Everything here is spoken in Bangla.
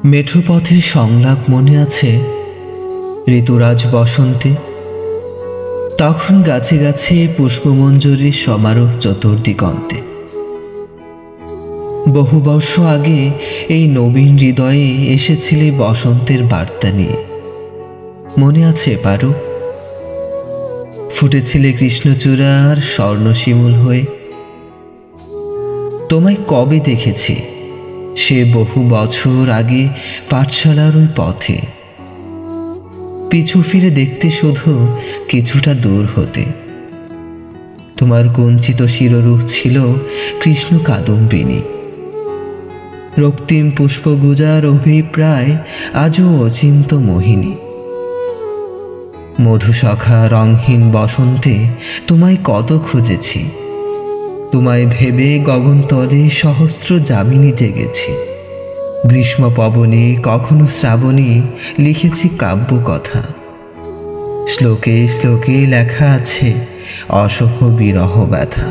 মেঠো পথের সংলাপ মনে আছে? ঋতুরাজ বসন্তে তখন গাছে গাছে পুষ্পমঞ্জরির সমারোহ চতুর্দিগন্তে। বহু বর্ষ আগে এই নবীন হৃদয়ে এসেছিলে বসন্তের বার্তা নিয়ে, মনে আছে পারু? ফুটেছিলে কৃষ্ণচূড়ার স্বর্ণশিমুল হয়ে। তোমায় কবে দেখেছি সে বহু বছর আগে পাঠশালার ওই পথে, পিছু ফিরে দেখতে শুধু কিছুটা দূর হতে। তোমার কুঞ্চিত শিররূপ ছিল কৃষ্ণ কাদম্বিনী, রক্তিম পুষ্পগুজার অভিপ্রায় আজও অচিন্ত মোহিনী। মধুসখা রংহীন বসন্তে তোমায় কত খুঁজেছি, তোমায় ভেবে গগনতলে সহস্র যামিনী জেগেছি। গ্রীষ্ম পবনে কখনো শ্রাবণী লিখেছি কাব্য কথা, শ্লোকে শ্লোকে লেখা আছে অসহ বিরহ ব্যথা।